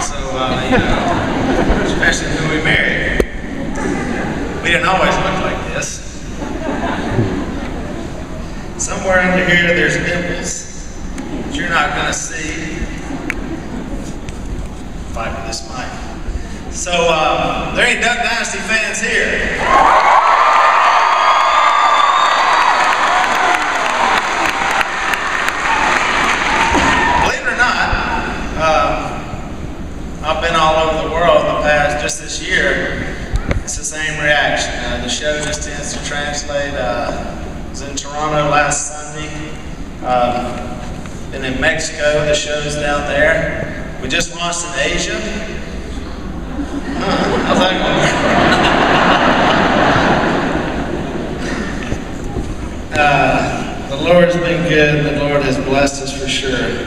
So, especially when we married. We didn't always look like this. Somewhere under here, there's dimples that you're not going to see. Fight with this mic. So, there ain't Duck Dynasty fans here. Believe it or not, I've been all over the world in the past, just this year. It's the same reaction. The show just tends to translate. I was in Toronto last Sunday. Been in Mexico, the show's down there. We just launched in Asia. How's that going? The Lord's been good. The Lord has blessed us for sure.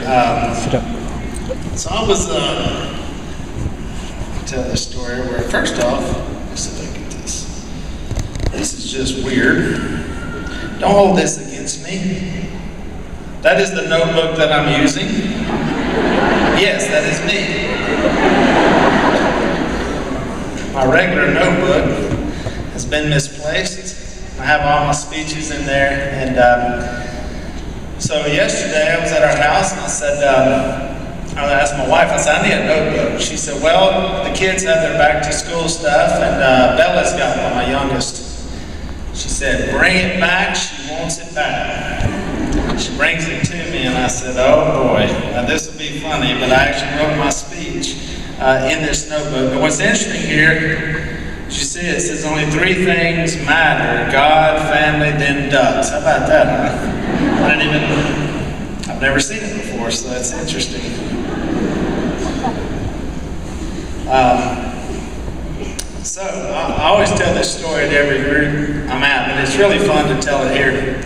So I was tell this story where, first off, let's see if I get this. This is just weird. Don't hold this against me. That is the notebook that I'm using. Yes, that is me. My regular notebook has been misplaced. I have all my speeches in there, and so yesterday I was at our house and I said, I asked my wife, I said, I need a notebook. She said, well, the kids have their back to school stuff, and Bella's got one, my youngest. She said, bring it back, she wants it back. She brings it to me, and I said, oh boy, now this will be funny, but I actually wrote my speech in this notebook. And what's interesting here, she said, it says only 3 things matter: God, family, then ducks. How about that, huh? I've never seen it before, so that's interesting. So I always tell this story at every group I'm at, but it's really fun to tell it here.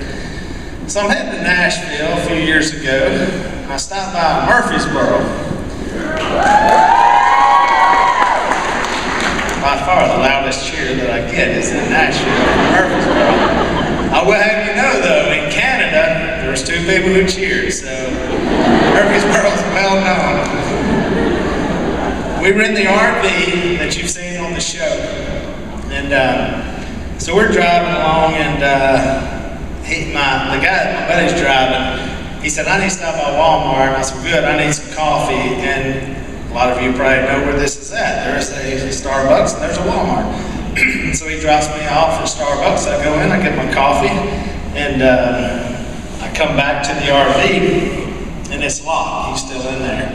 So I'm heading to Nashville a few years ago, and I stopped by Murfreesboro. By far the loudest cheer that I get is in Nashville, Murfreesboro. I will have you know, though, in Canada, there was 2 people who cheered, so Murfreesboro's well known. We were in the RV that you've seen on the show, and so we're driving along, and the guy, my buddy's driving, he said, I need to stop by Walmart. I said, good, I need some coffee, and a lot of you probably know where this is at. There's a Starbucks, and there's a Walmart. So he drops me off at Starbucks. I go in, I get my coffee, and I come back to the RV, and it's locked. He's still in there.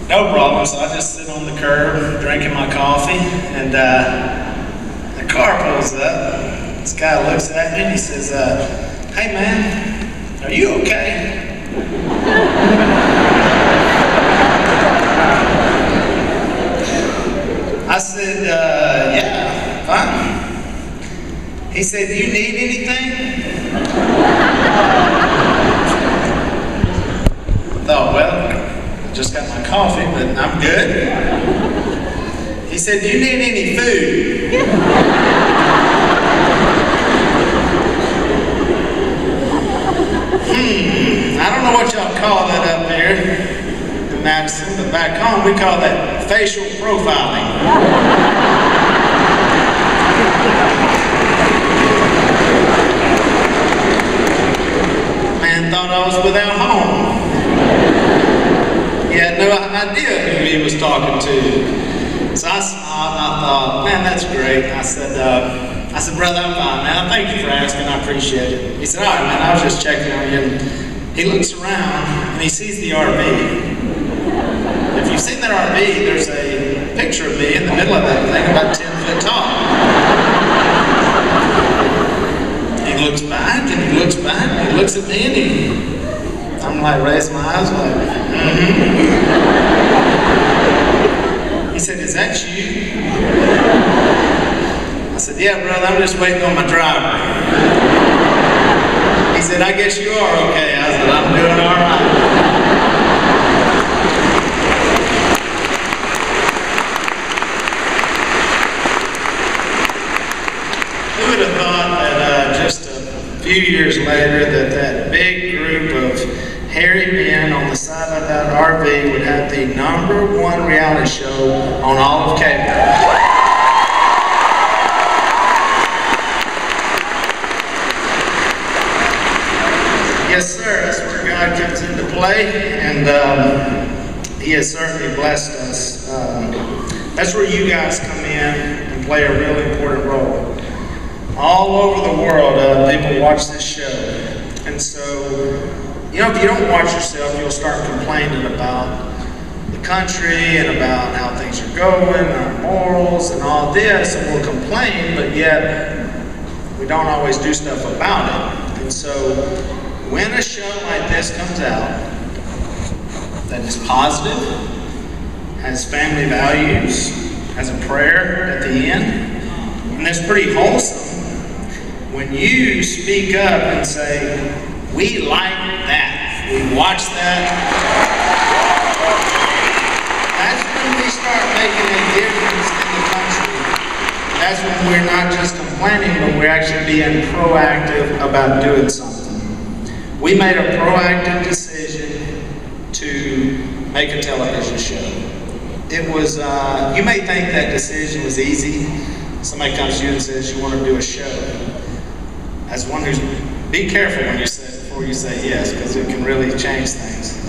No problem, so I just sit on the curb, drinking my coffee, and the car pulls up. This guy looks at me, and he says, hey man, are you okay? I said, yeah, fine. He said, do you need anything? I thought, well, I just got my coffee, but I'm good. He said, do you need any food? I don't know what y'all call that up there in Madison, but back home we call that facial profiling. Man thought I was without home. He had no idea who he was talking to. So I smiled and I thought, man, that's great. I said, brother, I'm fine, man. Thank you for asking. I appreciate it. He said, all right, man, I was just checking on you. And he looks around and he sees the RV. If you've seen that RV, there's a picture of me in the middle of that thing about 10 foot tall. He looks back and he looks back and he looks at me and I'm like, raising my eyes like, He said, is that you? I said, yeah, brother, I'm just waiting on my driver. He said, I guess you are okay. I said, I'm doing all right. Who would have thought that just a few years later that big group of hairy men on the side of that RV would have the #1 reality show on all of cable. Yes, sir, that's where God comes into play, and He has certainly blessed us. That's where you guys come in and play a really important role. All over the world, people watch this show. And so, you know, if you don't watch yourself, you'll start complaining about the country and about how things are going, our morals and all this, and we'll complain, but yet we don't always do stuff about it. And so, when a show like this comes out that is positive, has family values, has a prayer at the end, and that's pretty wholesome, when you speak up and say, we like that, we watch that, that's when we start making a difference in the country. That's when we're not just complaining, but we're actually being proactive about doing something. We made a proactive decision to make a television show. It was, you may think that decision was easy. Somebody comes to you and says you want to do a show. As one who's, be careful when you say, before you say yes, because it can really change things.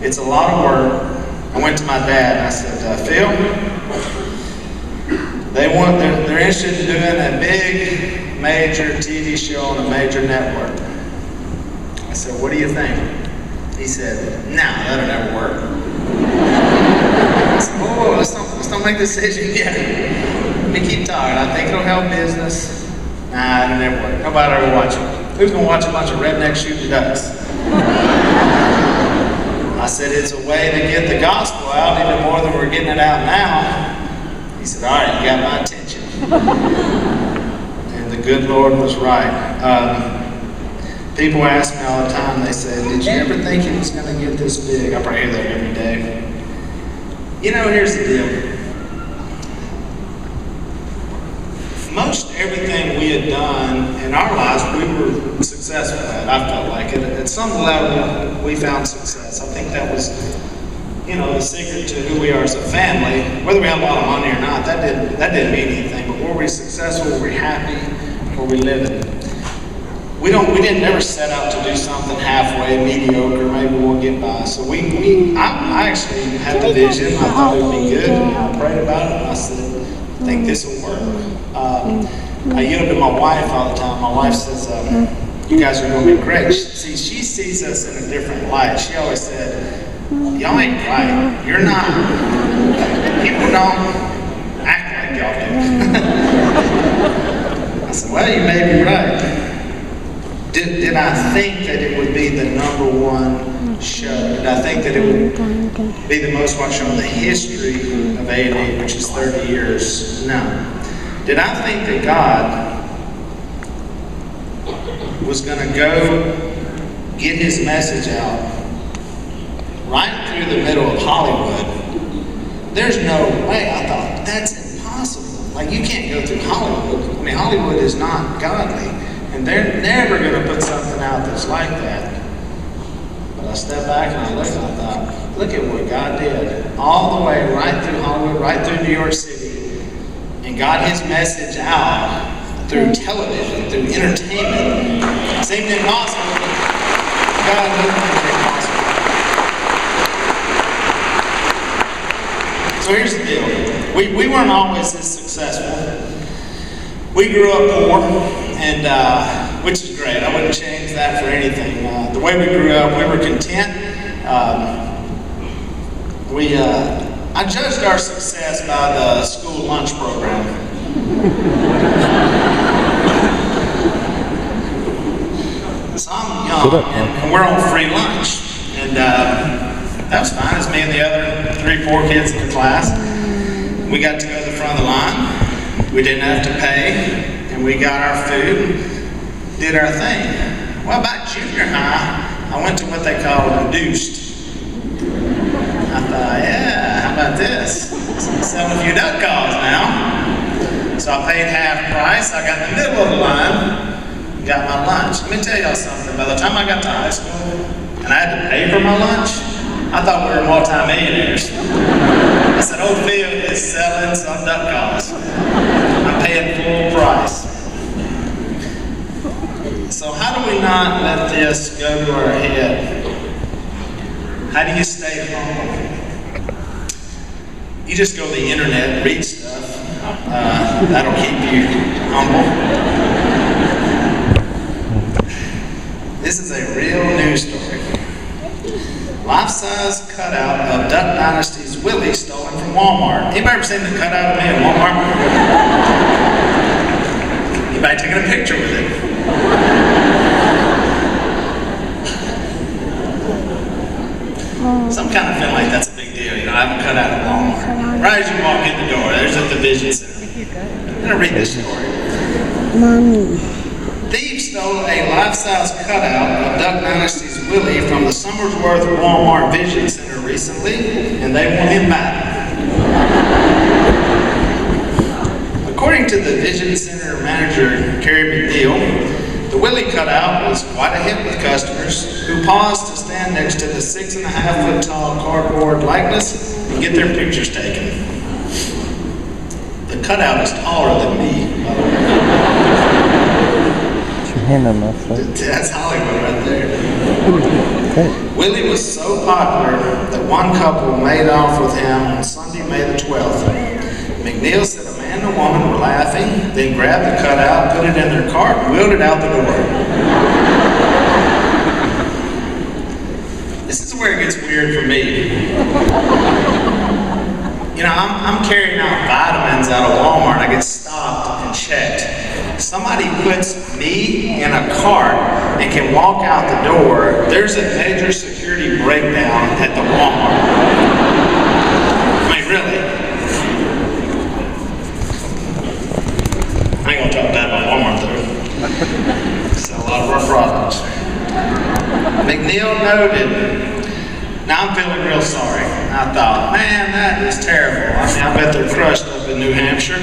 It's a lot of work. I went to my dad and I said, Phil, they're interested in doing a big, major TV show on a major network. I said, what do you think? He said, no, that'll never work. I said, oh, let's don't make a decision yet. Let me keep talking. I think it'll help business. Nah, it'll never work. Nobody ever watch it. Who's going to watch a bunch of rednecks shooting ducks? I said, it's a way to get the gospel out even more than we're getting it out now. He said, all right, you got my attention. And the good Lord was right. People ask me all the time, they say, did you ever think it was going to get this big? I probably hear that every day. You know, here's the deal. Most everything we had done in our lives, we were successful at. I felt like it. At some level, we found success. I think that was, you know, the secret to who we are as a family. Whether we had a lot of money or not, that didn't mean anything. But were we successful? Were we happy? Were we living? We didn't ever set out to do something halfway, mediocre, maybe we'll get by. So I actually had the vision. I thought it would be good. And I prayed about it and I said, I think this will work. I yield to my wife all the time. My wife says, you guys are going to be great. She sees us in a different light. She always said, y'all ain't right. You're not. People don't act like y'all do. I said, well, you may be right. Did I think that it would be the #1 show? Did I think that it would be the most watched show in the history of A&E, which is 30 years? No. Did I think that God was going to go get His message out right through the middle of Hollywood? There's no way. I thought, that's impossible. Like, you can't go through Hollywood. I mean, Hollywood is not godly. And they're never going to put something out that's like that. But I stepped back and I looked and I thought, look at what God did. All the way right through Hollywood, right through New York City. And got His message out through television, through entertainment. It seemed impossible. God didn't make it impossible. So here's the deal. We weren't always this successful. We grew up poor, and which is great. I wouldn't change that for anything. The way we grew up, we were content. I judged our success by the school lunch program. So I'm young, and we're on free lunch, and that was fine. It's me and the other 3-4 kids in the class. We got to go to the front of the line. We didn't have to pay, and we got our food, did our thing. Well, about junior high, I went to what they call reduced. I thought, yeah, how about this? Selling a few duck calls now. So I paid half price. I got in the middle of the line, got my lunch. Let me tell y'all something. By the time I got to high school, and I had to pay for my lunch. I thought we were multi-millionaires. I said, old Phil is selling some duck calls. I'm paying full price. So how do we not let this go to our head? How do you stay humble? You just go to the internet, read stuff. That'll keep you humble. This is a real news story. Life-size cutout of Duck Dynasty's Willie stolen from Walmart. Anybody ever seen the cutout of me at Walmart? Anybody taking a picture with it? Some kind of feel like that's a big deal. You know, I have a cutout at Walmart. Right as you walk in the door, there's a division center. I'm going to read this story. Mommy. Thieves stole a life-size cutout of Duck Dynasty's Willie from the Somersworth Walmart Vision Center recently, and they want him back. According to the Vision Center manager, Carrie McNeil, the Willie cutout was quite a hit with customers who paused to stand next to the 6.5 foot tall cardboard likeness and get their pictures taken. The cutout is taller than me, by the way. Hand on my foot. That's Hollywood right there. Okay. Willie was so popular that one couple made off with him on Sunday, May the 12th. McNeil said a man and a woman were laughing, then grabbed the cutout, put it in their cart, and wheeled it out the door. This is where it gets weird for me. You know, I'm carrying out vitamins out of Walmart. I get stopped and checked. Somebody puts me in a cart and can walk out the door, there's a major security breakdown at the Walmart. I mean, really? I ain't gonna talk bad about Walmart though. Sell a lot of our products. McNeil noted, now I'm feeling real sorry. I thought, man, that is terrible. I mean, I bet they're crushed up in New Hampshire.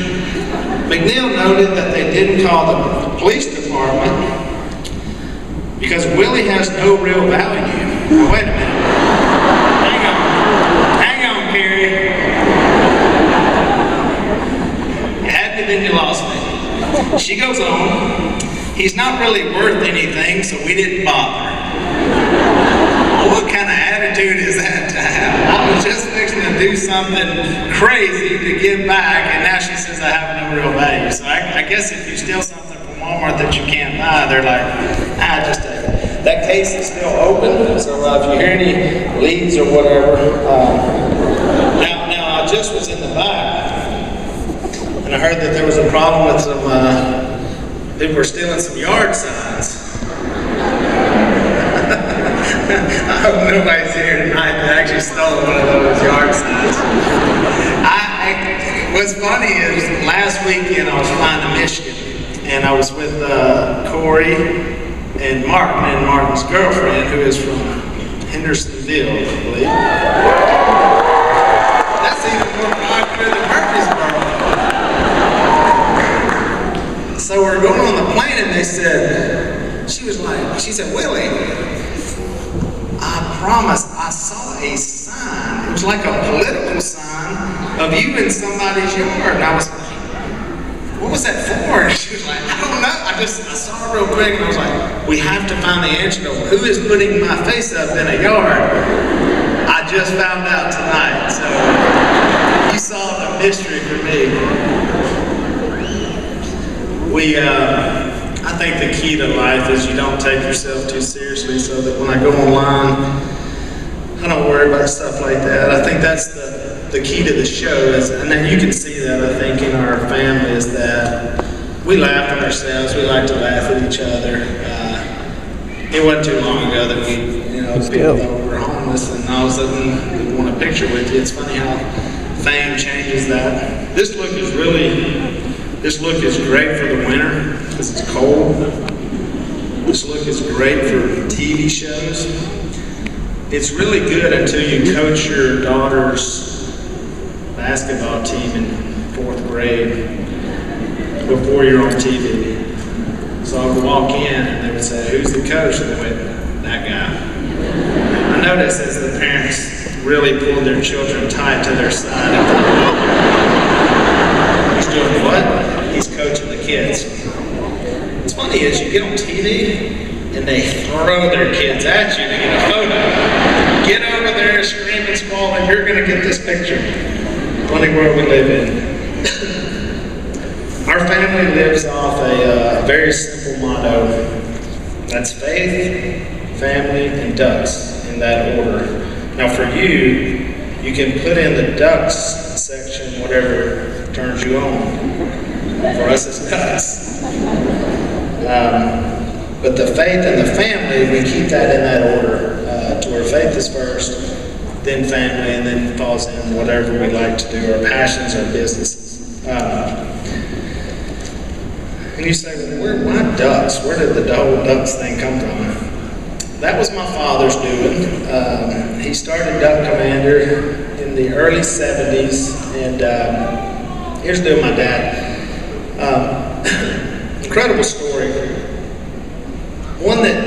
McNeil noted that they didn't call the police department because Willie has no real value. Now, wait a minute. Hang on, Carrie. You had me, then you lost me. She goes on, he's not really worth anything, so we didn't bother. What kind of attitude is that to have? I was just fixing to do something crazy to give back, and now she says I have no real value. So I guess if you steal something from Walmart that you can't buy, they're like, just take it. That case is still open, so if you hear any leads or whatever. Now I just was in the back, and I heard that there was a problem with some people were stealing some yard signs. I hope nobody's here tonight that actually stole one of those yard signs. What's funny is last weekend I was flying to Michigan and I was with Corey and Martin and Martin's girlfriend, who is from Hendersonville, I believe. That's even more popular than Murfreesboro. So we're going on the plane and they said, she said, Willie, I promise, I saw a sign. It was like a political sign of you in somebody's yard. And I was like, what was that for? And she was like, I don't know. I saw it real quick and I was like, we have to find the answer to who is putting my face up in a yard. I just found out tonight. So you solved a mystery for me. I think the key to life is you don't take yourself too seriously, so that when I go online, I don't worry about stuff like that. I think that's the key to the show, and then you can see that, I think, in our family, is that we laugh at ourselves, we like to laugh at each other. It wasn't too long ago that people thought we were homeless, and all of a sudden we want a picture with you. It's funny how fame changes that. This look is great for the winter because it's cold. This look is great for TV shows. It's really good until you coach your daughter's basketball team in 4th grade before you're on TV. So I would walk in and they would say, who's the coach? And they went, that guy. noticed as the parents really pulled their children tight to their side. He's doing what? He's coaching the kids. What's funny is you get on TV and they throw their kids at you to get a photo. Get over there, scream and squall, and you're going to get this picture. Funny world we live in. Our family lives off a very simple motto. That's faith, family, and ducks in that order. Now for you, you can put in the ducks section whatever turns you on. For us, it's ducks. But the faith and the family, we keep that in that order, to where faith is first, then family, and then falls in whatever we like to do, our passions, our businesses. And you say, well, why ducks? Where did the whole ducks thing come from? That was my father's doing. He started Duck Commander in the early 70s, and here's doing my dad. Incredible story. One that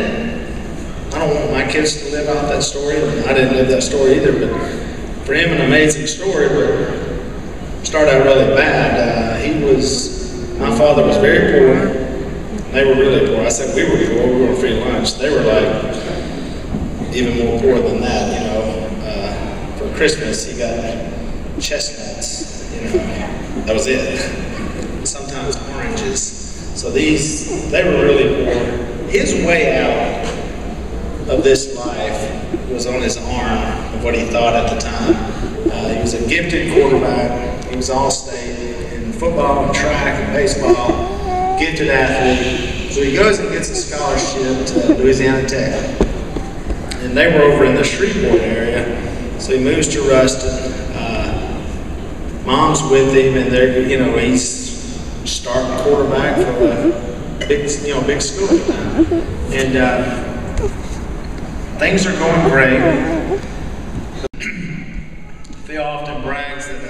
I don't want my kids to live out that story, and I didn't live that story either, but for him, an amazing story, but started out really bad. My father was very poor. They were really poor. I said we were poor, we were free lunch. They were like even more poor than that, you know. For Christmas, he got chestnuts, you know. That was it. Sometimes oranges. So they were really poor. His way out of this life was on his arm of what he thought at the time. He was a gifted quarterback. He was all-state in football and track and baseball, gifted athlete. So he goes and gets a scholarship to Louisiana Tech. And they were over in the Shreveport area. So he moves to Ruston. Mom's with him, and he's starting quarterback for a big school at the time. And things are going great. Phil often brags that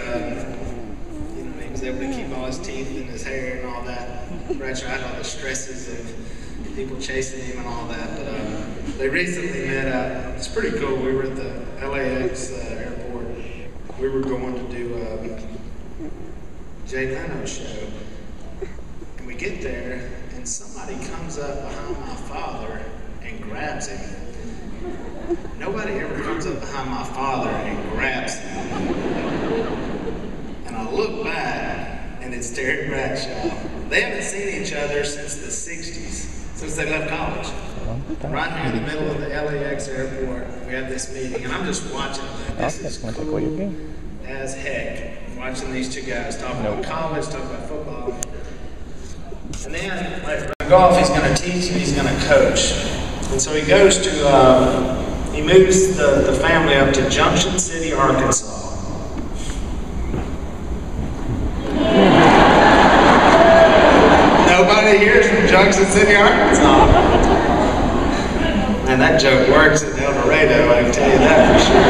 he was able to keep all his teeth and his hair and all that. Right, all the stresses of people chasing him and all that. But they recently met up. It's pretty cool. We were at the LAX airport. We were going to do Jay Leno's show. And we get there, and somebody comes up behind my father and grabs him. Nobody ever comes up behind my father and grabs him. And I look back, and it's Terry Bradshaw. They haven't seen each other since the 60s, since they left college. Right here in the middle of the LAX airport, we have this meeting, and I'm just watching that. This is cool as heck. Watching these two guys talk about college, talk about football. And then, golf, he's going to teach and he's going to coach. And so he goes to, he moves the family up to Junction City, Arkansas. Nobody here is from Junction City, Arkansas. Man, that joke works at El Dorado, I can tell you that for sure.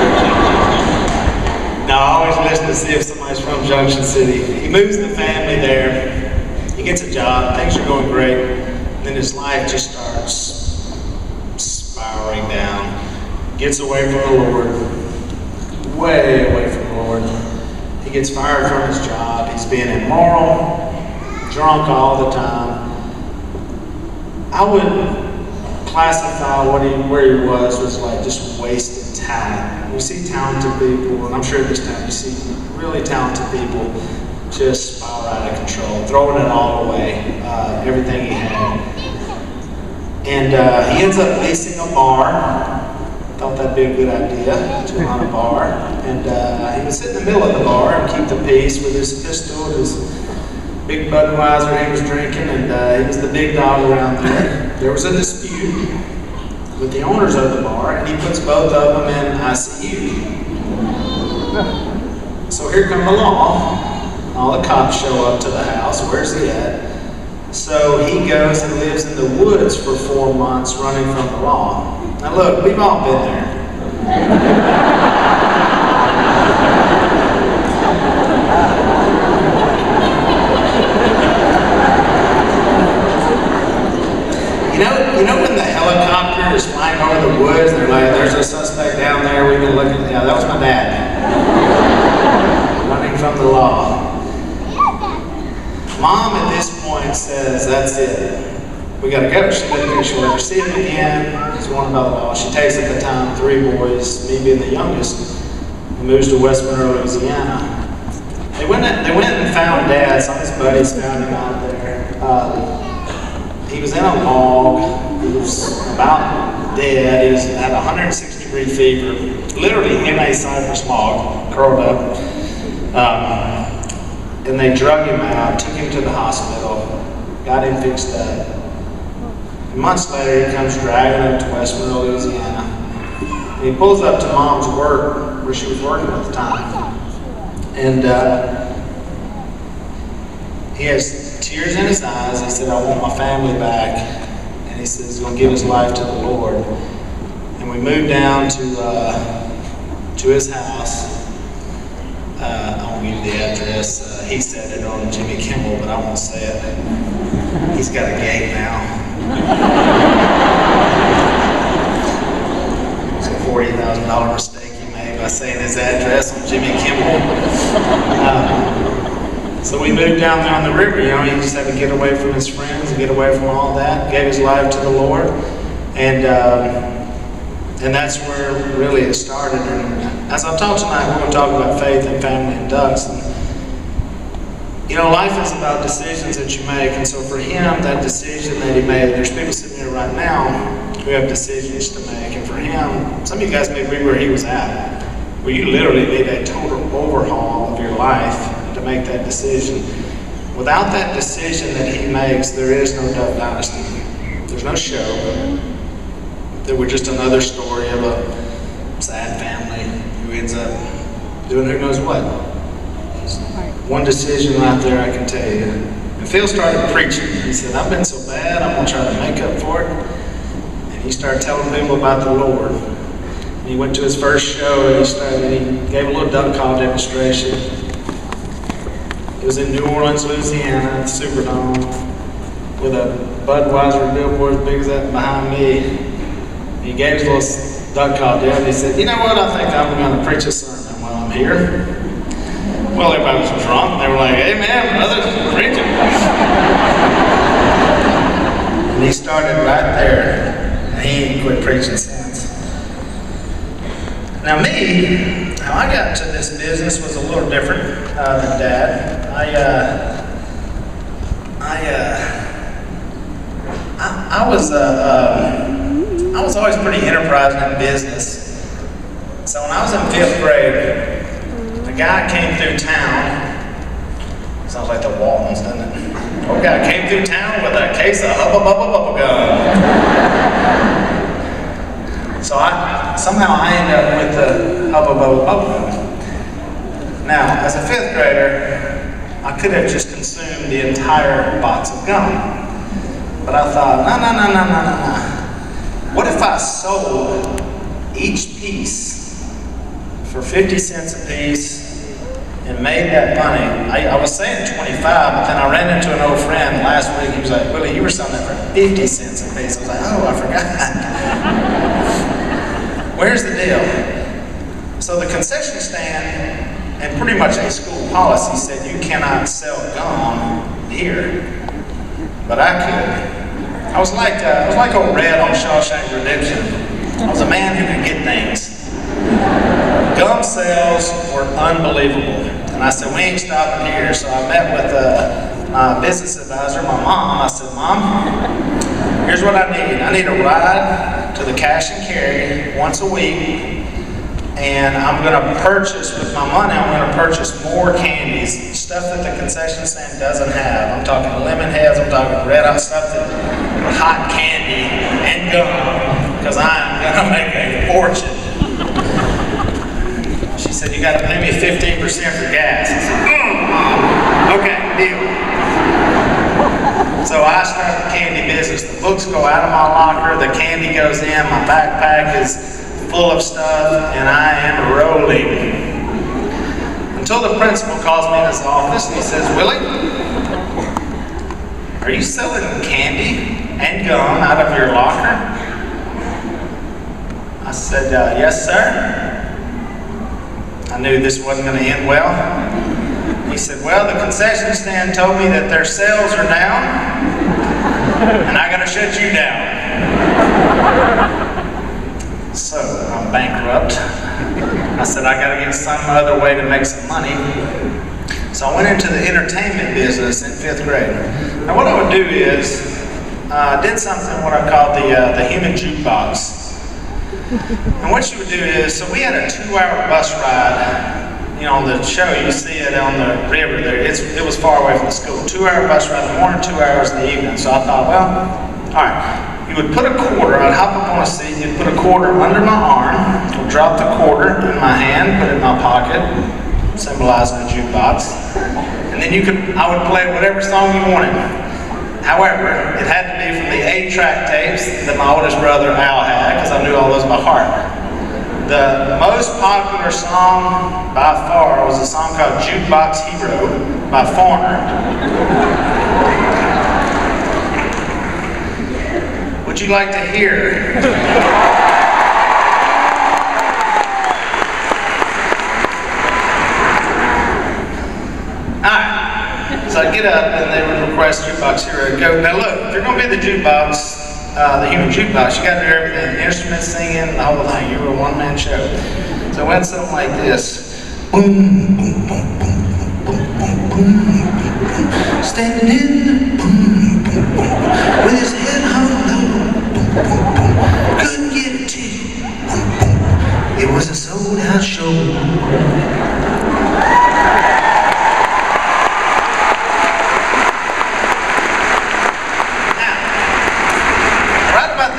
Now, I always listen to see if somebody's from Junction City. He moves the family there. He gets a job. Things are going great. Then his life just starts spiraling down. Gets away from the Lord. Way away from the Lord. He gets fired from his job. He's being immoral, drunk all the time. I would classify where he was like just wasted talent. You see talented people, and I'm sure this time you see really talented people just spiral out of control, throwing it all away, everything he had. And he ends up leasing a bar. Thought that'd be a good idea to run a bar. And he would sit in the middle of the bar and keep the peace with his pistol, his big Budweiser he was drinking, and he was the big dog around there. There was a dispute with the owners of the bar, and he puts both of them in ICU. So here come the law. All the cops show up to the house. Where's he at? So he goes and lives in the woods for 4 months running from the law. Now look, we've all been there. You know when the helicopter is flying over the woods, they're like, there's a suspect down even looking. Yeah, that was my dad. Running from the law. Mom at this point says, that's it. We gotta go. She doesn't think she'll ever see him again. She's warned about the law. She takes at the time 3 boys, me being the youngest, and moves to West Monroe, Louisiana. They went and found Dad. Some of his buddies found him out there. He was in a log. He was about dead. He was at 160-degree fever, literally in a cypress log, curled up. And they drug him out, took him to the hospital, got him fixed up. Months later, he comes driving up to West Monroe, Louisiana. And he pulls up to Mom's work, where she was working at the time. And he has tears in his eyes. He said, I want my family back. And he says he's going to give his life to the Lord. And we moved down to his house. I won't give you the address. He said it on Jimmy Kimmel, but I won't say it. He's got a gate now. It's a $40,000 mistake he made by saying his address on Jimmy Kimmel. So we moved down there on the river. You know, he just had to get away from his friends and get away from all that. Gave his life to the Lord, and that's where really it started. And as I talk tonight, we're going to talk about faith and family and ducks. And, you know, life is about decisions that you make, and so for him, that decision that he made, there's people sitting here right now who have decisions to make, and for him, some of you guys may be where he was at, where you literally need a total overhaul of your life to make that decision. Without that decision that he makes, there is no Duck Dynasty. There's no show. That we're just another story of a sad family who ends up doing who knows what. One decision right there I can tell you. And Phil started preaching. He said, I've been so bad, I'm going to try to make up for it. And he started telling people about the Lord. And he went to his first show and he gave a little duck call demonstration. It was in New Orleans, Louisiana, at the Superdome, with a Budweiser billboard as big as that behind me. He gave his little duck call deal and he said, you know what, I think I'm going to preach a sermon while I'm here. Well, everybody was drunk. They were like, hey man, brother, preaching. And he started right there. And he ain't quit preaching since. Now me, how I got to this business was a little different than Dad. I was always pretty enterprising in business. So when I was in 5th grade, a guy came through town. Sounds like the Waltons, doesn't it? Old guy came through town with a case of Hubba Bubba Bubba Gum. So somehow I ended up with the Hubba Bubba Bubba Gum. Now, as a 5th grader, I could have just consumed the entire box of gum. But I thought, no. What if I sold each piece for 50 cents a piece and made that money? I was saying 25, but then I ran into an old friend last week. He was like, Willie, you were selling that for 50 cents a piece. I was like, oh, I forgot. Where's the deal? So the concession stand, and pretty much a school policy, said you cannot sell gum here. But I could. I was like old Red on Shawshank Redemption. I was a man who could get things. Gum sales were unbelievable. And I said, we ain't stopping here. So I met with my business advisor, my mom. I said, Mom, here's what I need. I need a ride to the cash and carry once a week. And I'm going to purchase, with my money, I'm going to purchase more candies, stuff that the concession stand doesn't have. I'm talking lemon heads, I'm talking red hot stuff, hot candy, and gum, because I'm going to make a fortune. She said, you got to pay me 15% for gas. I said, okay, deal. So I start the candy business. The books go out of my locker, the candy goes in, my backpack is full of stuff, and I am rolling. Until the principal calls me in his office and he says, Willie, are you selling candy and gum out of your locker? I said, yes, sir. I knew this wasn't going to end well. He said, well, the concession stand told me that their sales are down, and I got to shut you down. So I'm bankrupt. I said, I got to get some other way to make some money. So I went into the entertainment business in 5th grade. Now what I would do is, I did something what I called the human jukebox. And what you would do is, so we had a 2-hour bus ride. You know, on the show, you see it on the river there. It was far away from the school. 2-hour bus ride in the morning, 2 hours in the evening. So I thought, well, all right. You would put a quarter, I'd hop up on a seat, you'd put a quarter under my arm, I'd drop the quarter in my hand, put it in my pocket, symbolizing the jukebox. And then I would play whatever song you wanted. However, it had to be from the 8-track tapes that my oldest brother Al had, because I knew all those by heart. The most popular song by far was a song called Jukebox Hero by Foreigner. Would you like to hear? Alright, so I get up and they would request Jukebox Hero to go. Now look, if you're going to be the jukebox, the human jukebox, you got to do everything. Instruments singing, the whole thing. You were a one-man show. So it went something like this. Boom, boom, boom, boom, boom, boom, boom, boom. Standing in the boom, boom, boom, with his head hung low. Boom, boom, boom. Couldn't get a ticket. Boom, boom. It was a sold-out show.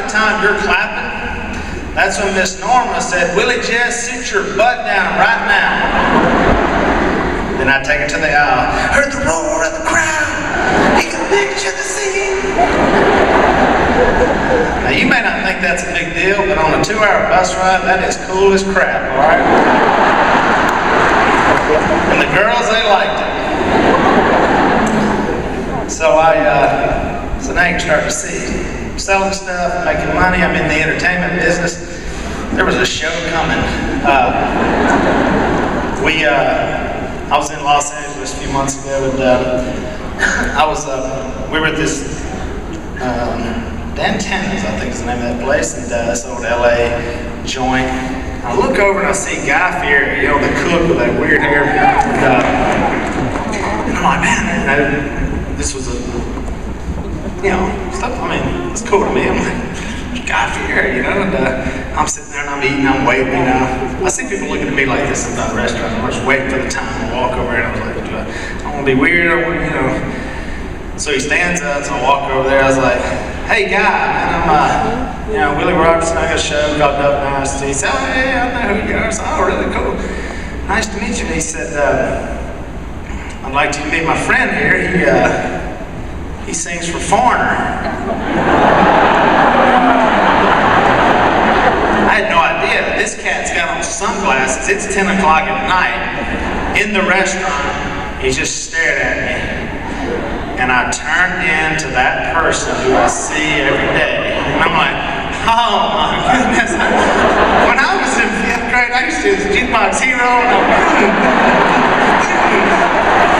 Time you're clapping, that's when Miss Norma said, Willie, just sit your butt down right now. Then I take it to the aisle. Heard the roar of the crowd. He can picture the scene. Now you may not think that's a big deal, but on a 2-hour bus ride, that is cool as crap, all right? And the girls, they liked it. So so now you can start to see. Selling stuff, making money. I'm in the entertainment business. There was a show coming. I was in Los Angeles a few months ago, and we were at this Dan Tannen's, I think is the name of that place, and this old LA joint. I look over and I see Guy Fieri, you know, the cook with that weird hair, and I'm like, man, this was a, you know, stuff. I mean, it's cool to me. I'm like, God, Fieri, you know, and I'm sitting there and I'm eating, I'm waiting, you know. I see people looking at me like this in the restaurant. I'm just waiting for the time to walk over and I was like, I don't want to be weird, or, you know. So he stands up, so I walk over there. I was like, hey, guy, man, I'm, you know, Willie Robertson. I got a show called Dynasty. He said, oh, yeah, I know who you are. I said, oh, really cool. Nice to meet you. And he said, I'd like you to meet my friend here. He sings for Foreigner. I had no idea. This cat's got on sunglasses. It's 10 o'clock at night in the restaurant. He just stared at me. And I turned into that person who I see every day. And I'm like, oh my goodness. When I was in 5th grade, I used to do the Jukebox Hero.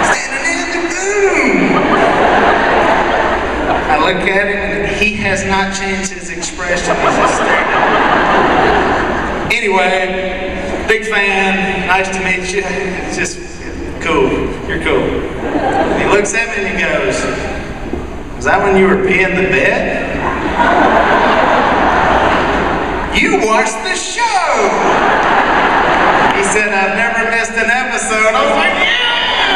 Standing in the boom. I look at him and he has not changed his expression. He's just staring at me. Anyway, big fan, nice to meet you. It's just cool, you're cool. And he looks at me and he goes, was that when you were peeing the bed? You watched the show! He said, I've never missed an episode. I was like, yeah!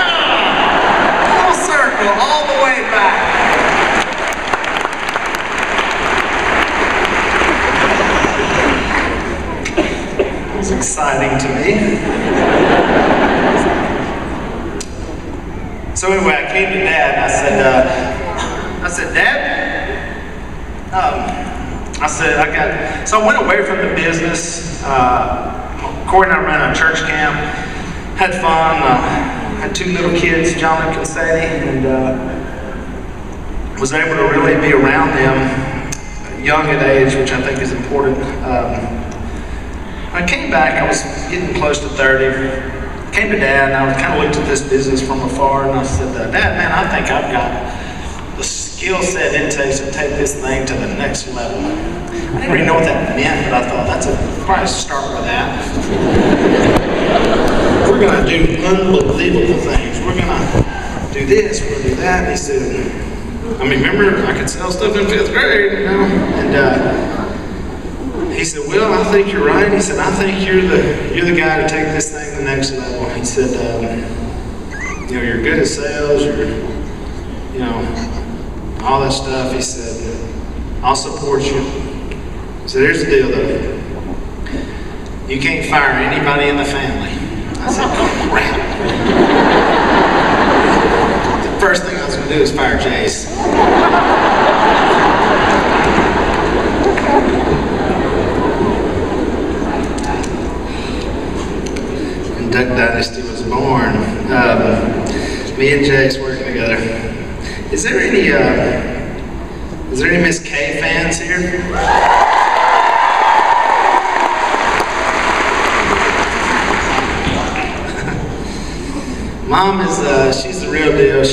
Full circle, all the way back. It was exciting to me. So anyway, I came to Dad and I said, Dad, so I went away from the business. Corey and I ran a church camp, had fun, had 2 little kids, John and Concetti, and was able to really be around them young at age, which I think is important. When I came back, I was getting close to 30. Came to Dad, and I kind of looked at this business from afar, and I said, Dad, man, I think I've got the skill set it takes to take this thing to the next level. I didn't really know what that meant, but I thought probably start with that. We're going to do unbelievable things. We're going to do this, we're going to do that. And he said, I mean, remember, I could sell stuff in 5th grade, you know? And he said, Will, I think you're right. He said, I think you're the guy to take this thing to the next level. He said, you know, you're good at sales, you're, you know, all that stuff. He said, I'll support you. He said, here's the deal, though. You can't fire anybody in the family. I said, oh, crap. The first thing I was going to do is fire Jace. Dynasty was born. Me and Jace working together. Is there any Miss K fans here? Mom is she's the real deal.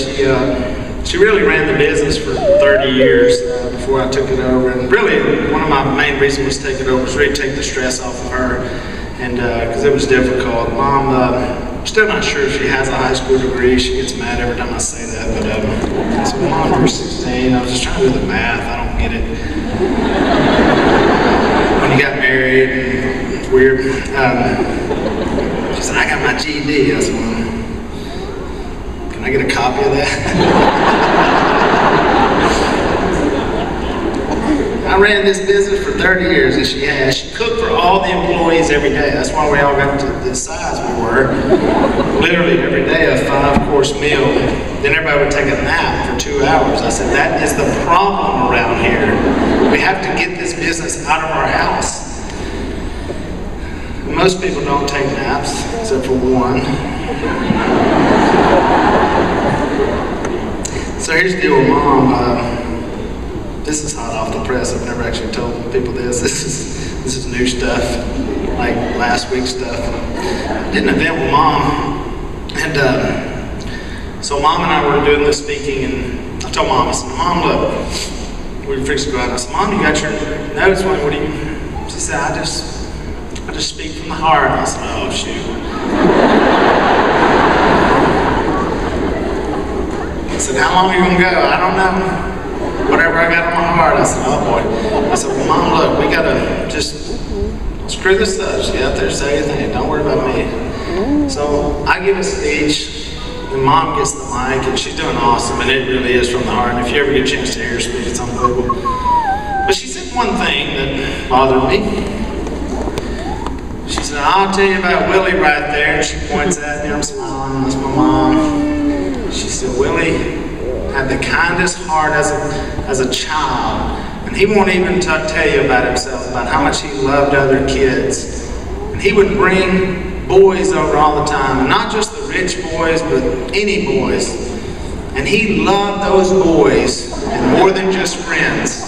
She really ran the business for 30 years before I took it over, and really one of my main reasons was to take it over was really take the stress off of her. And because it was difficult. Mom, still not sure if she has a high school degree. She gets mad every time I say that. But so Mom, you were 16. I was just trying to do the math. I don't get it. When you got married, it's weird. She said, I got my GED. I said, well, can I get a copy of that? I ran this business for 30 years, and she has. She cooked for all the employees every day. That's why we all got to the size we were. Literally every day, a 5-course meal. Then everybody would take a nap for 2 hours. I said, that is the problem around here. We have to get this business out of our house. Most people don't take naps, except for one. So here's the deal with Mom. This is hot off the press. I've never actually told people this. This is new stuff, like last week's stuff. I did an event with Mom, and so Mom and I were doing the speaking, and I told Mom, I said, Mom, look, we were fixing to go out. I said, Mom, you got your notes? What do you? She said, I just speak from the heart. And I said, oh shoot. I said, how long are you gonna go? I don't know. Whatever I got on my heart, I said, oh boy. I said, well, Mom, look, we gotta just screw this up. Just get out there, say anything. Don't worry about me. So I give a speech, and Mom gets the mic, and she's doing awesome, and it really is from the heart. And if you ever get a chance to hear her speak, it's unbelievable. But she said one thing that bothered me. She said, I'll tell you about Willie right there. And she points at me. I'm smiling. That's my mom. She said, Willie had the kindest heart as a child, and he won't even tell you about himself, about how much he loved other kids. And he would bring boys over all the time, and not just the rich boys, but any boys. And he loved those boys, and more than just friends.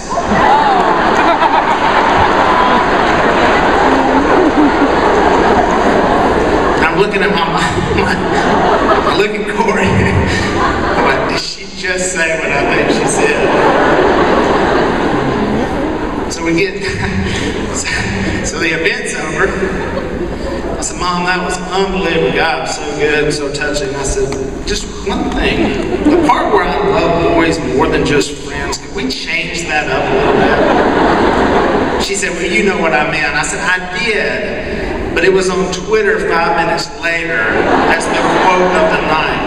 I'm looking at I look at Corey. I'm like, did she just say what I think she said? So we get, so the event's over. I said, Mom, that was unbelievable. God was so good and so touching. I said, just one thing. The part where I love boys more than just friends, could we change that up a little bit? She said, well, you know what I meant. I said, I did. But it was on Twitter 5 minutes later. That's the quote of the night.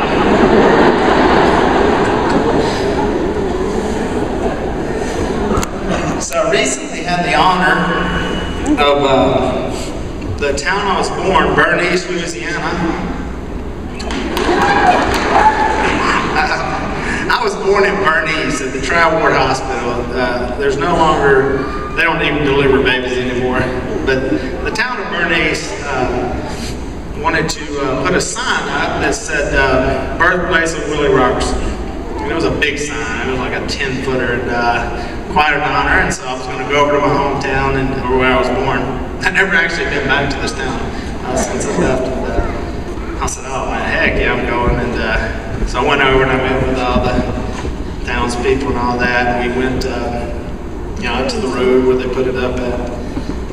So I recently had the honor of the town I was born, Bernice, Louisiana. I was born in Bernice at the Tri-Ward Hospital. There's no longer, they don't even deliver babies anymore. But the town of Bernice wanted to put a sign up that said birthplace of Willie Robertson. And it was a big sign. It was like a 10-footer, and quite an honor. And so I was going to go over to my hometown and where I was born. I'd never actually been back to this town. I since I left. And I said, oh man, heck yeah, I'm going. And so I went over and I met with all the townspeople and all that. And we went, up to the road where they put it up at.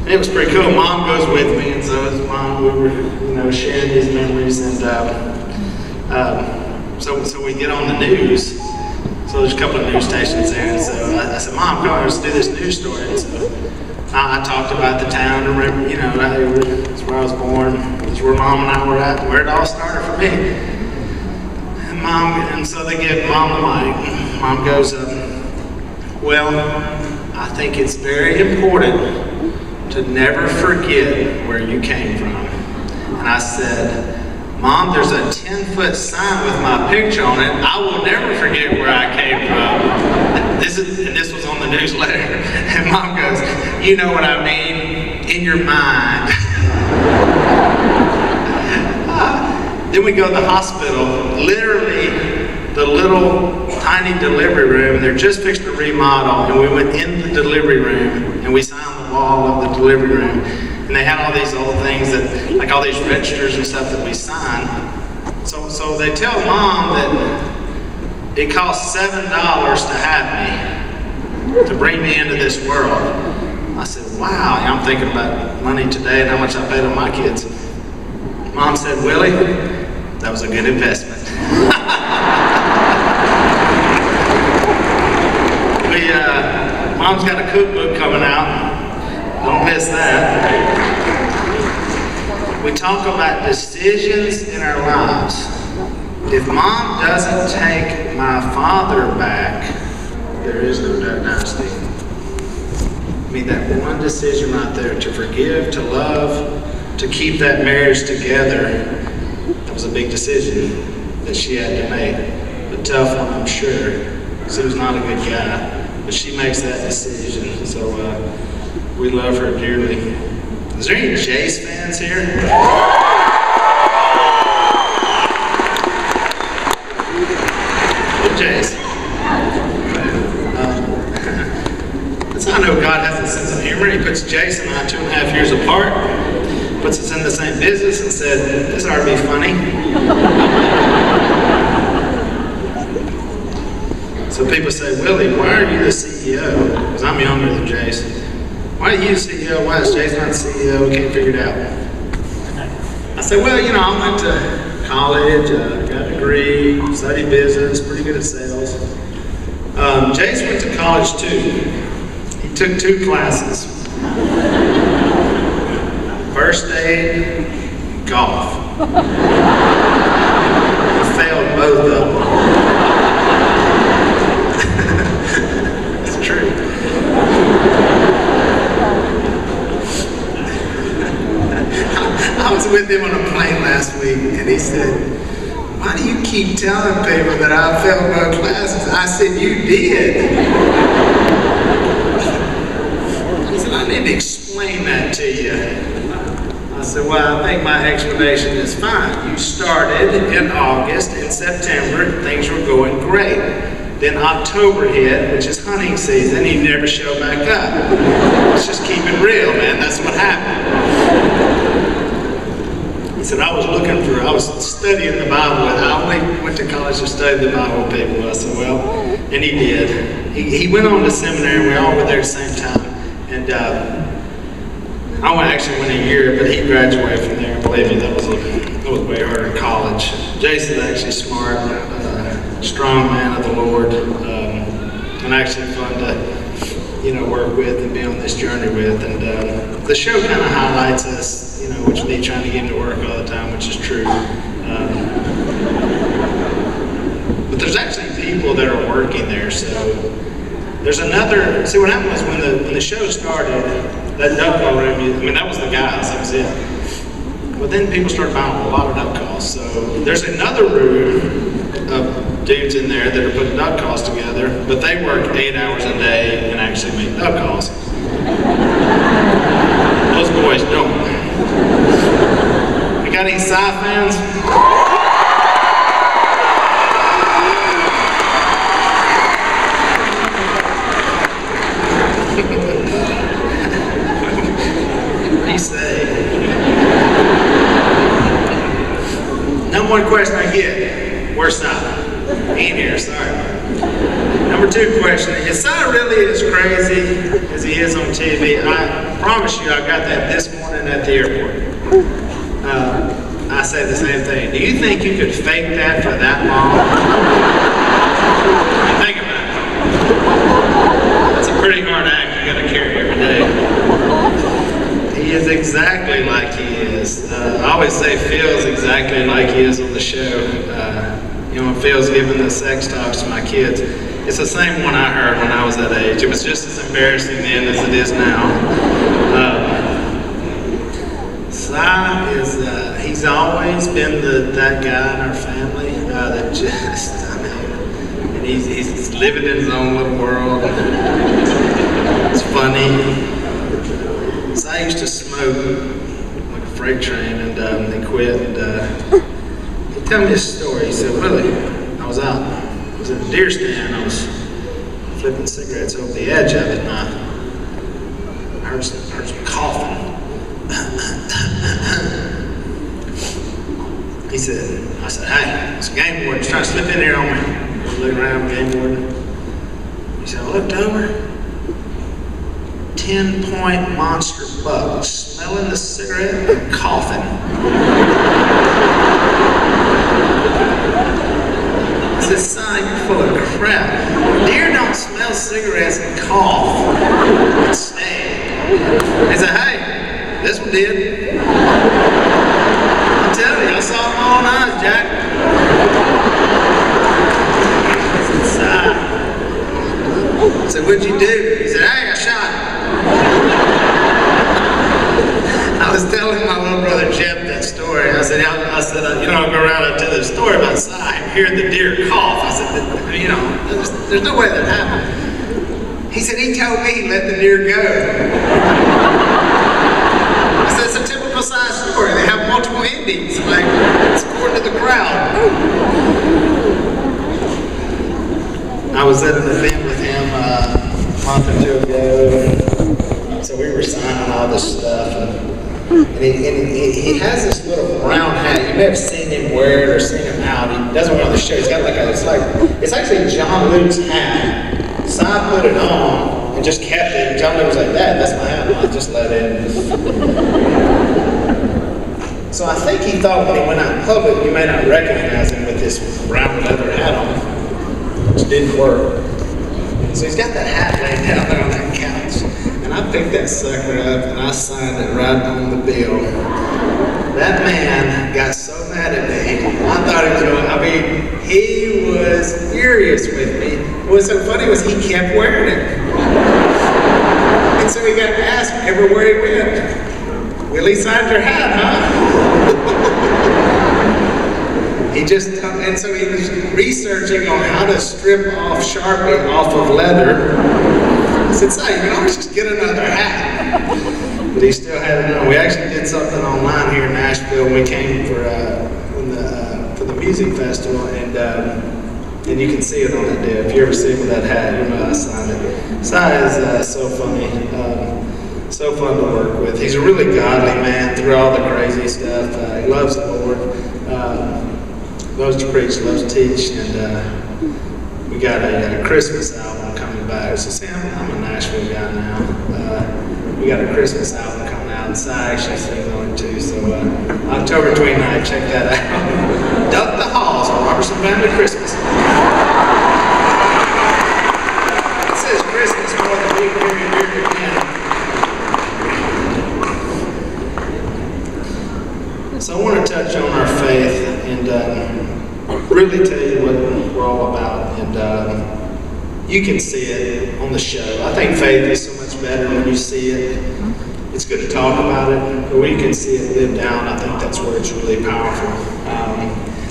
And it was pretty cool. Mom goes with me, and so as Mom, we were, sharing these memories. And so we get on the news. So there's a couple of news stations there, and so I said, Mom, come on, let's do this news story. And so I talked about the town, and that's where I was born, that's where Mom and I were at, where it all started for me. And so they give Mom the mic. Mom goes, well, I think it's very important to never forget where you came from. And I said, Mom, there's a 10-foot sign with my picture on it. I will never forget where I came from. This was on the newsletter. And Mom goes, you know what I mean? In your mind. Then we go to the hospital. Literally, the little tiny delivery room, and they're just fixing to remodel. And we went in the delivery room, and we sat on the wall of the delivery room. And they had all these old things that, like all these registers and stuff that we signed. So they tell Mom that it costs $7 to have me, to bring me into this world. I said, wow, I'm thinking about money today and how much I paid on my kids. Mom said, Willie, that was a good investment. Mom's got a cookbook coming out. Don't miss that. We talk about decisions in our lives. If Mom doesn't take my father back, there is no Dynasty. I mean, that one decision right there, to forgive, to love, to keep that marriage together, that was a big decision that she had to make. A tough one, I'm sure. He was not a good guy, but she makes that decision. So we love her dearly. Is there any Jace fans here? Oh, Jace. That's how I know God has a sense of humor. He puts Jace and I 2.5 years apart, puts us in the same business, and said, this ought to be funny. So people say, Willie, why are you the CEO? Because I'm younger than Jace. Why are you the CEO? Why is Jason not the CEO? We can't figure it out. I said, well, I went to college, got a degree, studied business, pretty good at sales. Jason went to college too. He took 2 classes. First aid, golf. He failed both of them. It's true. I was with him on a plane last week, and he said, why do you keep telling people that I failed both classes? I said, you did. He said, I need to explain that to you. I said, well, I think my explanation is fine. You started in August. In September, things were going great. Then October hit, which is hunting season. You never show back up. Let's just keep it real, man. That's what happened. He said, I was studying the Bible. I only went to college to study the Bible with people. I said, well, and he did. He went on to seminary, and we all were there at the same time. And I actually went a year, but he graduated from there. Believe me, that was way harder in college. Jason's actually smart, strong man of the Lord, and actually fun to, work with and be on this journey with. And the show kind of highlights us, which me trying to get him to work all the time, which is true. But there's actually people that are working there, so there's another. See, what happened was when the show started, that duck call room, that was the guys, that was it. But then people started buying a lot of duck calls, so there's another room of dudes in there that are putting duck calls together, but they work 8 hours a day and actually make duck calls. Those boys don't. You got any Psy fans? What do you say? Number one question I get, where's Si? He ain't here, sorry. Number two question, is Si really as crazy as he is on TV? I promise you I got that this morning at the airport. I say the same thing. Do you think you could fake that for that long? Think about it. That's a pretty hard act you got to carry every day. He is exactly like he is. I always say Phil's exactly like he is on the show. You know, when Phil's giving the sex talks to my kids, it's the same one I heard when I was that age. It was just as embarrassing then as it is now. Si is, he's always been that guy in our family that just, I mean, and he's living in his own little world. It's funny. Si used to smoke like a freight train, and he quit. And he told me this story. He said, Willie, I was out. I was at a deer stand. I was flipping cigarettes over the edge of it, and I heard some coughing. I said, hey, it's a game warden. He's trying to slip in here on me. I was looking around, game warden. He said, I looked over. 10-point monster buck, smelling the cigarette and coughing. I said, son, you're full of crap. Deer don't smell cigarettes and cough and stay. He said, hey, this one did. I'm telling you, I saw them all eyes, Jack. I said, what'd you do? He said, hey, I shot him. I was telling my little brother Jeff that story. I said, you know, I'll go around and tell the story about Si hearing the deer cough. I said, you know, there's no way that happened. He said, he told me he let the deer go. I said, it's a typical Si story. They have multiple endings. Like, it's according to the crowd. I was at an event with him a month or two ago. So we were signing all this stuff. And he has this little brown hat. You may have seen him wear it or seen him out. He doesn't wear it on the show. He's got like it's actually John Luke's hat. Si put it on and just kept it. And John Luke was like, that's my hat. I'll just let it. So I think he thought when he went out in public, you may not recognize him with this brown leather hat on, which didn't work. So he's got that hat laying down there on that couch. And I picked that sucker up and I signed it right on the bill. That man got so mad at me. I thought he was going, he was furious with me. What was so funny was he kept wearing it. And so he got asked everywhere he went, Willie signed your hat, huh? And so he was researching on how to strip off Sharpie off of leather. I said, you can always just get another hat. But he still had it on. We actually did something online here in Nashville when we came for the music festival, and you can see it on that day. If you ever see him with that hat, you know I signed it. Si is so funny, so fun to work with. He's a really godly man through all the crazy stuff. He loves the Lord, loves to preach, loves to teach, and we got a Christmas album coming back. So see, I'm a Nashville guy now. We got a Christmas album coming out, and Si actually sings on it too. So October 29th, check that out. Duck the Halls, Robertson Family Christmas. It says Christmas more than we period again. So I want to touch on our faith and really tell you what we're all about. And you can see it on the show. I think faith is so much better when you see it. It's good to talk about it, but when you can see it lived out, I think that's where it's really powerful.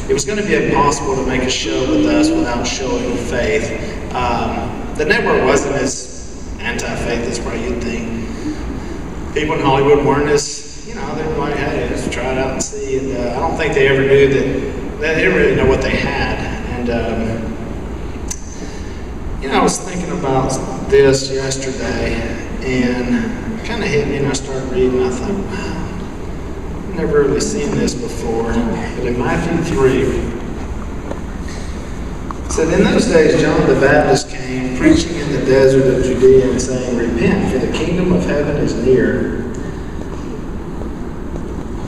It was going to be impossible to make a show with us without showing faith. The network wasn't as anti-faith as probably you'd think. People in Hollywood weren't as, they were like, hey, let's try it out and see. And I don't think they ever knew that, they didn't really know what they had. And I was thinking about this yesterday, and it kind of hit me, and I started reading, I thought, wow, never really seen this before, but in Matthew 3, it said, "In those days John the Baptist came, preaching in the desert of Judea and saying, 'Repent, for the kingdom of heaven is near.'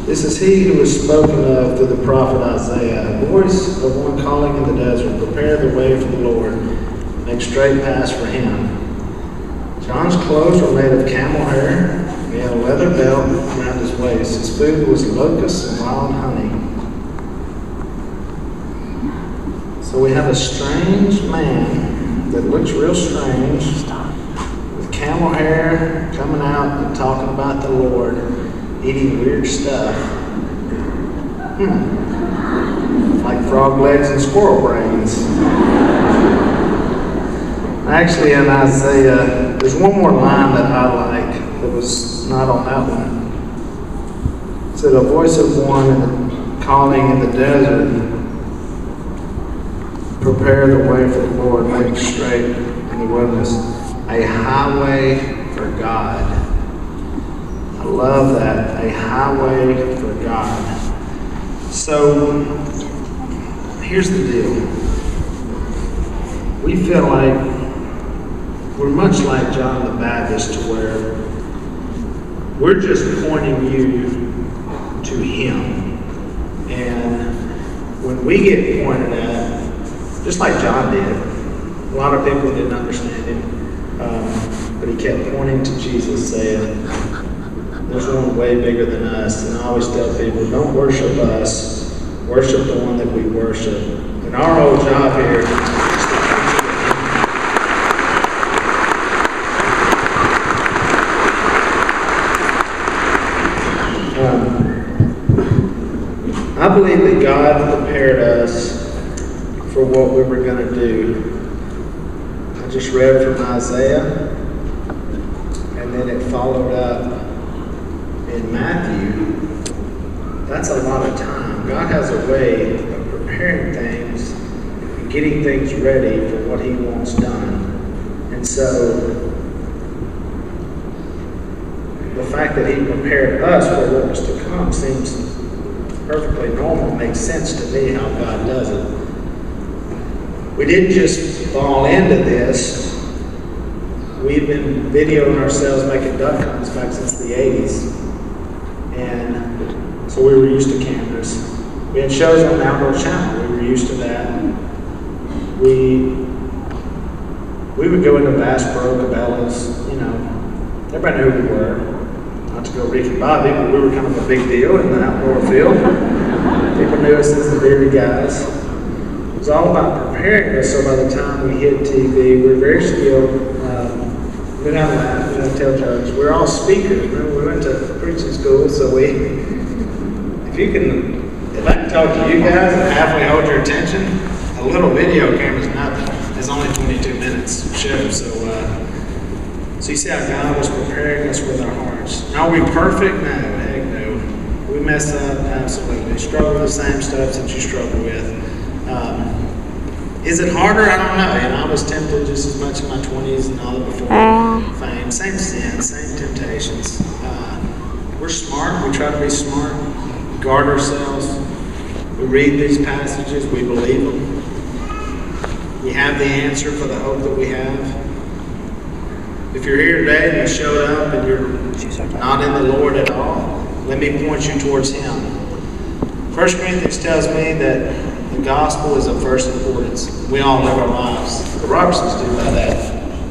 This is he who was spoken of through the prophet Isaiah, a voice of one calling in the desert, 'Prepare the way for the Lord, make straight paths for him.' John's clothes were made of camel hair. He had a leather belt around his waist. His food was locusts and wild honey." So we have a strange man that looks real strange, with camel hair, coming out and talking about the Lord, eating weird stuff. Like frog legs and squirrel brains. Actually, in Isaiah, there's one more line that I like that was not on that one. It said, "A voice of one calling in the desert, prepare the way for the Lord, make straight in the wilderness, a highway for God." I love that, a highway for God. So, here's the deal. We feel like we're much like John the Baptist, to where we're just pointing you to him. And when we get pointed at, just like John did, a lot of people didn't understand him, but he kept pointing to Jesus, saying, "There's one way bigger than us." And I always tell people, don't worship us, worship the one that we worship. And our whole job here is to I believe that God prepared us for what we were going to do. I just read from Isaiah, and then it followed up in Matthew. That's a lot of time. God has a way of preparing things and getting things ready for what he wants done. And so, the fact that he prepared us for what was to come seems perfectly normal. Makes sense to me how God does it. We didn't just fall into this. We've been videoing ourselves making duck hunts back since the 80s. And so we were used to cameras. We had shows on the Outdoor Channel. We were used to that. We would go into Bass Pro, Cabela's, everybody knew who we were. Not to go Ricky Bobby, but we were kind of a big deal in the outdoor field. People knew us as the bearded guys. It was all about preparing us, so by the time we hit TV, we were very skilled. We don't laugh, we don't tell jokes. We're all speakers. Remember, we went to preaching school, so if I can talk to you guys and halfway hold your attention, a little video camera is nothing. It's only 22 minutes show, so you see how God was preparing us with our hearts. Are we perfect? No, heck no. We mess up, absolutely. Struggle with the same stuff that you struggle with. Is it harder? I don't know. I was tempted just as much in my 20s and all the before fame. Same sin, same temptations. We're smart. We try to be smart. We guard ourselves. We read these passages. We believe them. We have the answer for the hope that we have. If you're here today and you showed up and you're not in the Lord at all, let me point you towards him. 1 Corinthians tells me that the gospel is of first importance. We all live our lives. The Robertsons do by that.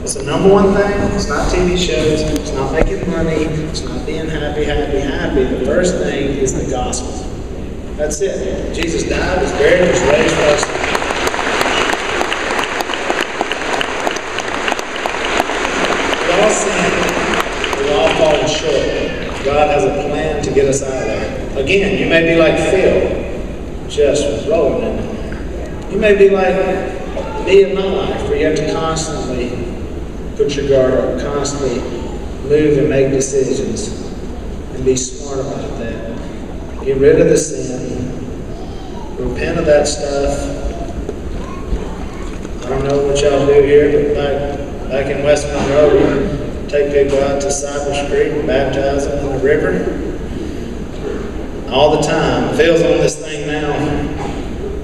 It's the number one thing. It's not TV shows. It's not making money. It's not being happy. The first thing is the gospel. That's it. Jesus died, was buried, was raised for us. We all sinned. We've all fallen short. God has a plan to get us out of there. Again, you may be like Phil, just rolling in it. You may be like me in my life, where you have to constantly put your guard up, constantly move and make decisions, and be smart about that. Get rid of the sin, repent of that stuff. I don't know what y'all do here, but back in West Monroe, we take people out to Cypress Creek and baptize them in the river. all the time. Phil's on this thing now.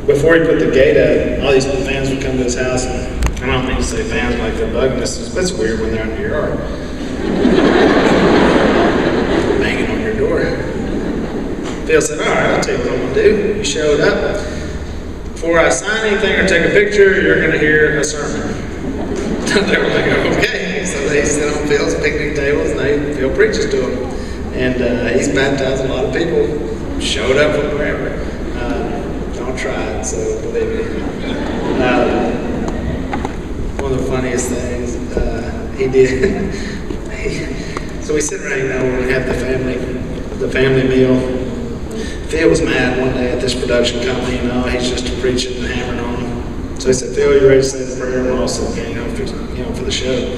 Before he put the gate up, all these fans would come to his house. And I don't mean to say fans like they're bugging us, but it's weird when they're in your yard. Banging on your door. Phil said, all right, I'll tell you what I'm going to do. You showed up. Before I sign anything or take a picture, you're going to hear a sermon. They were like, okay. So they sit on Phil's picnic tables and Phil preaches to them. And he's baptized a lot of people. Showed up from wherever. Don't try it, so believe me. One of the funniest things he did. So we sit around, when we have the family meal. Phil was mad one day at this production company, he's just preaching and hammering on them. So he said, Phil, you ready to say the prayer? And also, for the show.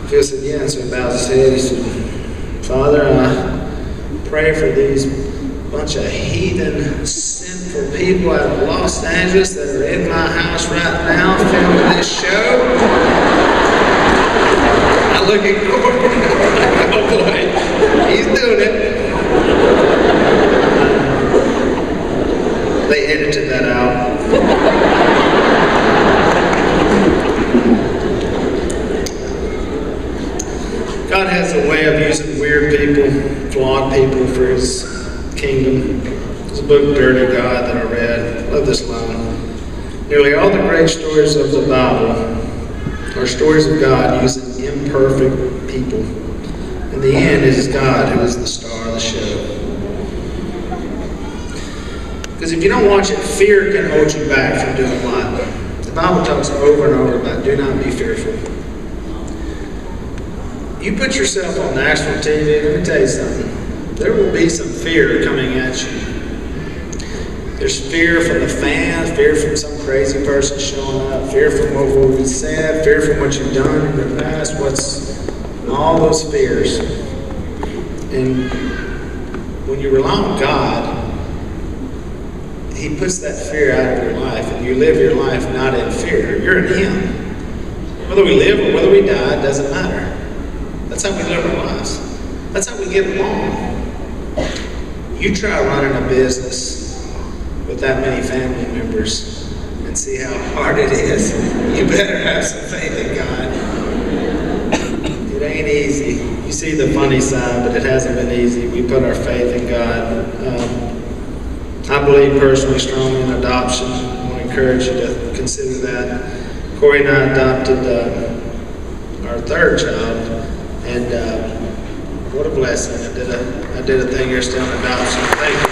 Phil said, yeah. So he bows his head. He said, Father, I pray for these bunch of heathen, sinful people out of Los Angeles that are in my house right now filming this show. I look at Gordon, oh boy, he's doing it. They edited that out. God has a way of using weird people, flawed people for his kingdom. There's a book, Dirty God, that I read. I love this line. Nearly all the great stories of the Bible are stories of God using imperfect people. In the end, it is God who is the star of the show. Because if you don't watch it, fear can hold you back from doing what? The Bible talks over and over about do not be fearful. You put yourself on national TV, let me tell you something. There will be some fear coming at you. There's fear from the fans, fear from some crazy person showing up, fear from what will be said, fear from what you've done in the past, all those fears. And when you rely on God, He puts that fear out of your life, and you live your life not in fear. You're in Him. Whether we live or whether we die, it doesn't matter. That's how we live our lives. That's how we get along. You try running a business with that many family members and see how hard it is. You better have some faith in God. It ain't easy. You see the funny side, but it hasn't been easy. We put our faith in God. I believe personally strongly in adoption. I want to encourage you to consider that. Corey and I adopted our third child, and what a blessing. I did a thing here still on adoption. Thank you.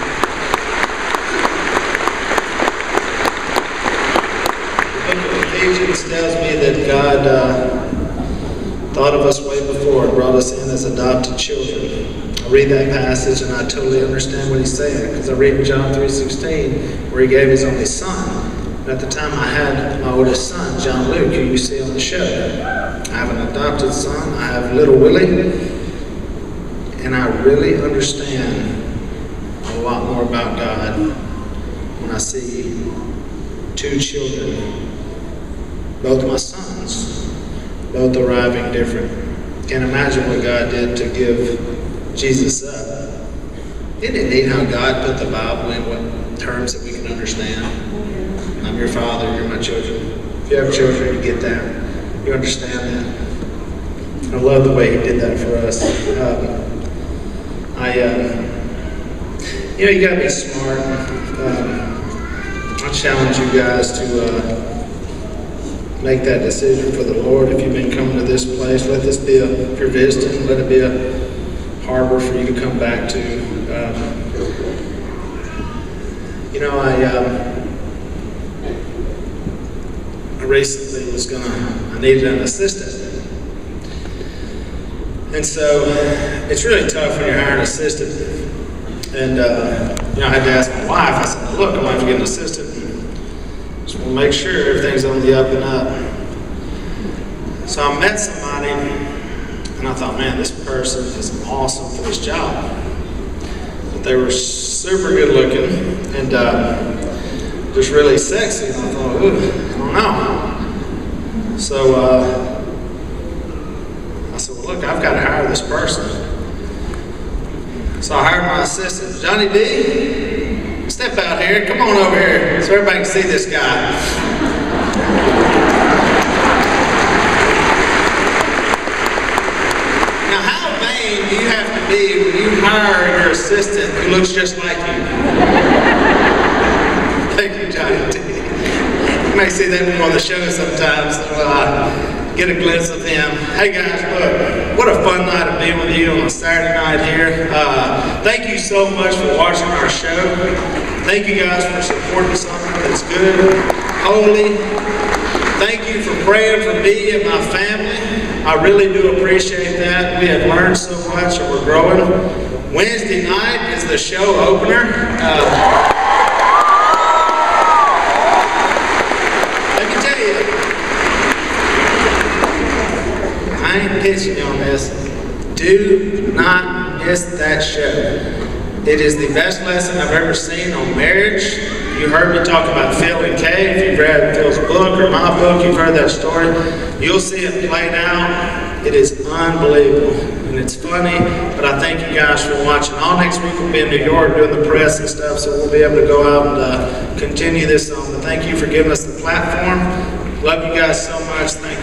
The book of Ephesians tells me that God thought of us way before and brought us in as adopted children. I read that passage and I totally understand what he's saying, because I read in John 3:16 where he gave his only son. And at the time I had my oldest son, John Luke, who you see on the show. I have an adopted son. I have little Willie. And I really understand a lot more about God when I see two children, both my sons, both arriving different. Can't imagine what God did to give Jesus up. Isn't it neat how God put the Bible in what terms that we can understand? I'm your father, you're my children. If you have children, you get that. You understand that. I love the way he did that for us. You gotta be smart. I challenge you guys to make that decision for the Lord. If you've been coming to this place, let this be if you're visiting, let it be a harbor for you to come back to. I recently I needed an assistant. And so it's really tough when you're hiring an assistant. And I had to ask my wife, I said, look, I'm going to have to get an assistant. Just want to make sure everything's on the up and up. So I met somebody, and I thought, man, this person is awesome for this job. But they were super good looking and just really sexy. And I thought, ooh, I don't know. So I said, well, look, I've got to hire this person. So I hired my assistant, Johnny D. Step out here. Come on over here so everybody can see this guy. Now, how vain do you have to be when you hire your assistant who looks just like you? Thank you, Johnny D. You may see that on the show sometimes, so get a glimpse of him. Hey guys, look, what a fun night to be with you on a Saturday night here. Thank you so much for watching our show. Thank you guys for supporting something that's good, holy. Thank you for praying for me and my family. I really do appreciate that. We have learned so much and we're growing. Wednesday night is the show opener. I ain't pitching you on this. Do not miss that show. It is the best lesson I've ever seen on marriage. You heard me talk about Phil and Kay. If you've read Phil's book or my book, you've heard that story. You'll see it played out. It is unbelievable. And it's funny, but I thank you guys for watching. All next week we'll be in New York doing the press and stuff, so we'll be able to go out and continue this on. But thank you for giving us the platform. Love you guys so much. Thank you.